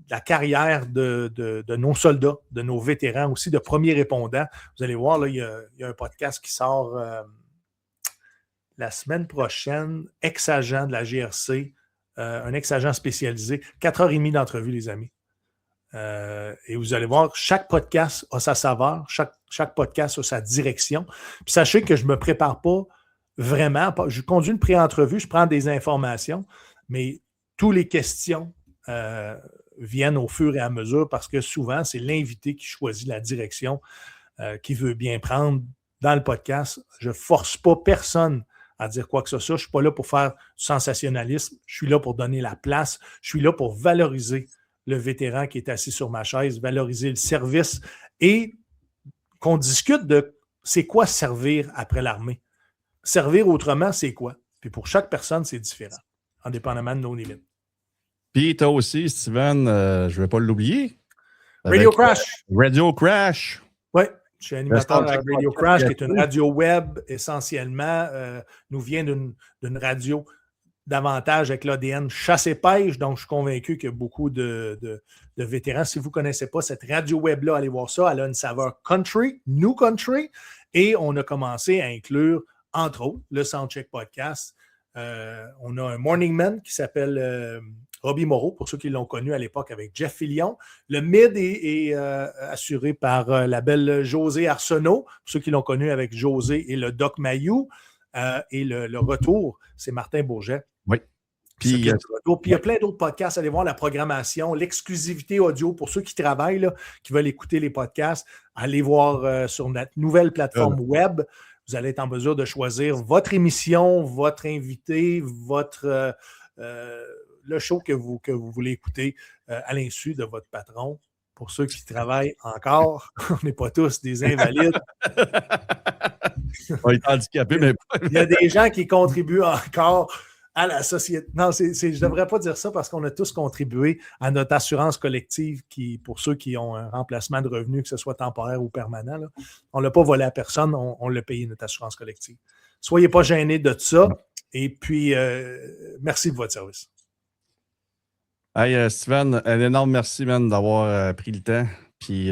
la carrière de nos soldats, de nos vétérans aussi, de premiers répondants. Vous allez voir, là, il y a un podcast qui sort la semaine prochaine, ex-agent de la GRC, un ex-agent spécialisé, 4h30 d'entrevue, les amis. Et vous allez voir, chaque podcast a sa saveur, chaque podcast a sa direction. Puis sachez que je ne me prépare pas vraiment. Je conduis une pré-entrevue, je prends des informations, mais toutes les questions viennent au fur et à mesure parce que souvent, c'est l'invité qui choisit la direction qu'il veut bien prendre dans le podcast. Je ne force pas personne à dire quoi que ce soit. Je ne suis pas là pour faire du sensationnalisme. Je suis là pour donner la place. Je suis là pour valoriser le vétéran qui est assis sur ma chaise, valoriser le service et qu'on discute de c'est quoi servir après l'armée. Servir autrement, c'est quoi? Puis pour chaque personne, c'est différent, indépendamment de nos limites. Puis toi aussi, Steven, je ne vais pas l'oublier. Radio Crash. Radio Crash. Oui, je suis animateur à Radio Crash, qui est une radio web essentiellement, nous vient d'une radio davantage avec l'ADN chasse et pêche, donc je suis convaincu qu'il y a beaucoup de vétérans. Si vous ne connaissez pas cette radio web-là, allez voir ça. Elle a une saveur country, new country, et on a commencé à inclure, entre autres, le Soundcheck Podcast. On a un morning man qui s'appelle Robbie Moreau, pour ceux qui l'ont connu à l'époque avec Jeff Fillion. Le mid est assuré par la belle Josée Arsenault, pour ceux qui l'ont connu avec José et le Doc Mayou. Et le retour, c'est Martin Bourget. Oui. Puis il y a plein d'autres podcasts. Allez voir la programmation, l'exclusivité audio pour ceux qui travaillent, là, qui veulent écouter les podcasts. Allez voir sur notre nouvelle plateforme web. Vous allez être en mesure de choisir votre émission, votre invité, le show que vous voulez écouter à l'insu de votre patron. Pour ceux qui travaillent encore, on n'est pas tous des invalides. On est handicapés, mais il y a des gens qui contribuent encore à la société. Non, je ne devrais pas dire ça parce qu'on a tous contribué à notre assurance collective pour ceux qui ont un remplacement de revenus, que ce soit temporaire ou permanent. Là. On ne l'a pas volé à personne, on l'a payé, notre assurance collective. Soyez pas gênés de ça. Et puis, merci de votre service. Hey, Steven, un énorme merci, man, d'avoir pris le temps. Puis